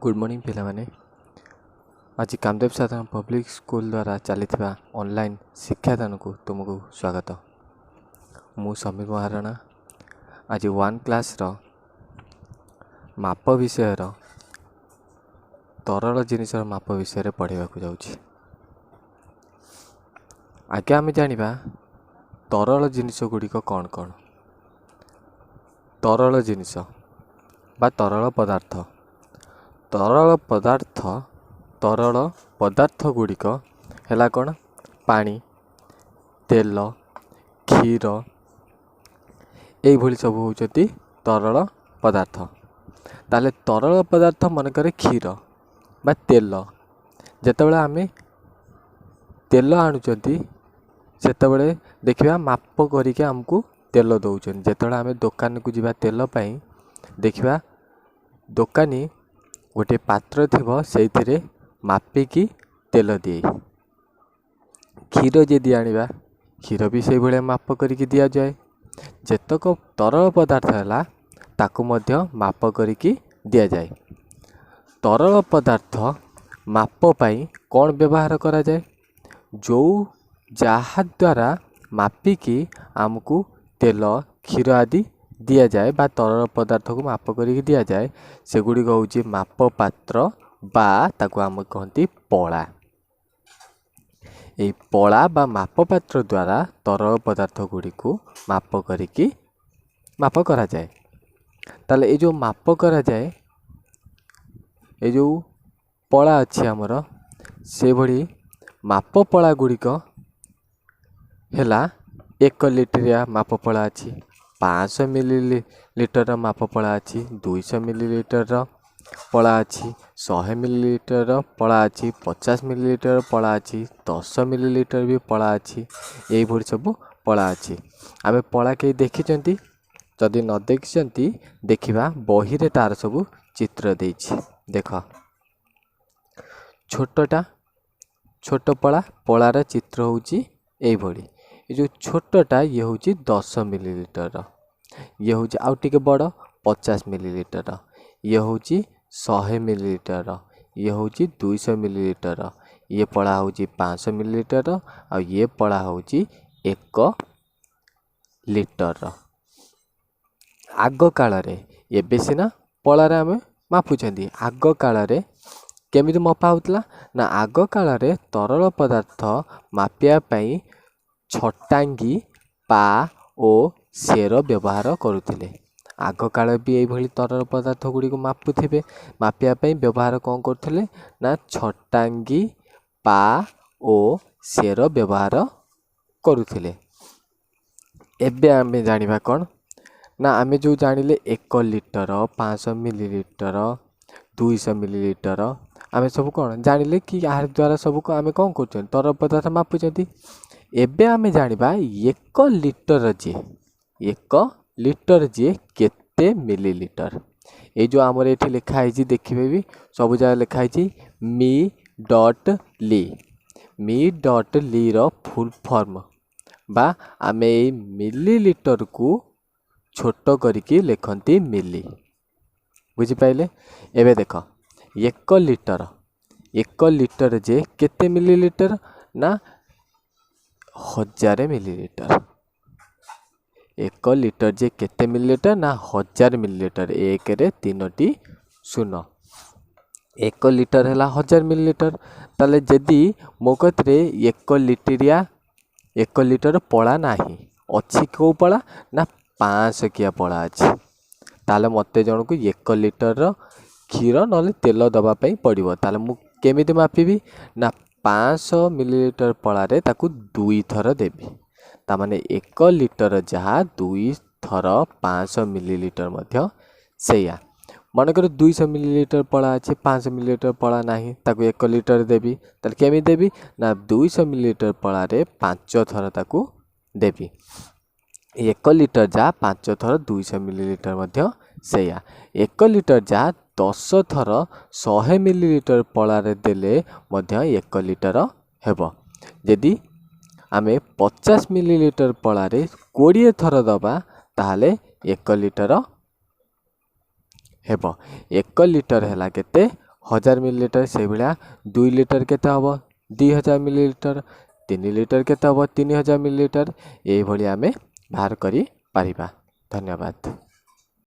Good morning पिलामाने। आज कामदेव साधारण public school द्वारा चली ऑनलाइन शिक्षादान को तुमको स्वागत। मु समीर महाराणा आज 1 क्लास रो माप विषय तरल जिनिस माप विषय पढ़ावा जाऊँगी। आगे आम जाना तरल जिनिस गुड़िक कौन कौन। तरल जिनिस बा तरल पदार्थ तरल पदार्थ गुड़िक है कौन पानी तेल क्षीर ये सब होती तरल पदार्थ। ताले तरल पदार्थ मनकर क्षीर बा तेल जितेबाला आम तेल आणुचंती सेतबेले देखिबा माप करके आमको तेल दौरान। जितेबाला आम दुकान को जीवा तेल पाई देखिबा दुकानी गोटे पात्र थिबो सेइथिरे मापिकी तेल दिए। क्षीर जदि आनिबा क्षीर भी से भाया माप करके दि जाए। जेतक तरल पदार्थ है ताकू मध्य माप करके दि जाए। तरल पदार्थ माप पाई कौन व्यवहार करा जाए जो जहा द्वारा मापिकी आमको तेल क्षीर आदि दि जाए बा तरल पदार्थ को माप करके दि जाए सेगुड़िक हूँ माप पात्र बा ताको आम कहती पड़ा। ये पड़ा बा माप पात्र द्वारा तरल पदार्थ गुड़ी को माप करके माप करा जाए। ताले ये जो माप करा जाए ये जो पड़ा अच्छी आमर से भली माप पड़ा गुड़िक है 1 लिटरिया माप पड़ा अच्छी 500 मिलीलीटर माप पड़ा अच्छी 200 मिलीलीटर पड़ा अच्छी 100 मिलीलीटर पड़ा अच्छी 50 मिलीलीटर पड़ा अच्छी 10 मिलीलीटर भी पड़ा अच्छी यही भली सब पड़ा अच्छी। आम पड़ा कहीं देखी जदि न देखी देखा बही रे तार सब चित्र देछि। देख छोट पड़ा पड़ार चित्र होची एई भली। ये जो छोटा ये हूँ 10 मिलीलीटर ये हूँ आउ टिके बड़ 50 मिलीलीटर ये हूँ 100 मिलीलीटर ये हूँ 200 मिलीलीटर ये पड़ा हूँ 500 मिलीलीटर आ ये पड़ा हूँ 1 लिटर। आग काल एबे सिना पड़ार आम मापुचंदी आग काल केमिति मपा होतला ना आग काल तरल पदार्थ मापिया पई छटांगी पा ओ सेर व्यवहार करुथिले। आग काल भी यही तरल पदार्थ गुड़ी को मापुथिबे मापिया व्यवहार कौन करथिले ना छटांगी पा ओ सेर व्यवहार करुथिले। एबे आमे जानिबा कौन ना आमे जो जानिले 1 लिटर 500 मिलीलीटर 200 मिलीलीटर आमे सब कौन जानिले कि यार द्वारा सब को आमे कौन करछन तरल पदार्थ मापुचंती। एबे आमे जानिबा 1 लिटर जे केते मिलीलीटर। ये जो आमर ये लिखाई देखिए भी सब जगह लिखाई मी डट ली रो फुल फॉर्म बा आमे मिलीलीटर को छोट करके लिखती मिली। बुझिपाइले। एबे देख 1 लिटर जे केते मिलीलीटर ना 1000 मिलीलीटर। 1 लिटर जे केते मिलीलीटर ना 1000 मिलीलीटर 1 रे 3टी 0 1 लिटर है 1000 मिलीलीटर। ताले जदि मो कतरे 1 लिटर पड़ा नाही अच्छी को पड़ा ना 500 किया पड़ा अच्छी ताले मते जन को 1 लिटर क्षीर न तेल दवापाई पड़ो। ताले मु केमिति मापिबी ना 500 मिलीलीटर पड़ारे ताकू 2 थर देवी तामाने 1 लिटर जहाँ 2 थर 500 मिलीलीटर मध्य सेया। मनकर 200 मिलीलीटर पड़ा अच्छे 500 मिलीलीटर पड़ा नहीं ताकू 1 लिटर देवी ताले केमी देवी ना 200 मिलीलीटर पड़ारे 5 थर ताकू देवी। 1 लिटर जहाँ 5 थर 200 मिलीलीटर मध्य सेया। 1 लिटर जहाँ 10 थर 100 मिलीलीटर पड़ारे देले मध्य 1 लिटर हेबो। यदि आमे 50 मिलीलीटर पड़ारे 20 थर दबा ताहले 1 लिटर हेबो। 1 लिटर हैला केते 1000 मिलीलिटर से भाया 2 लिटर केते हम 2000 मिलीलिटर 3 लिटर केते हम 3000 मिलीलिटर ये आमे बाहर करि परिबा। धन्यवाद।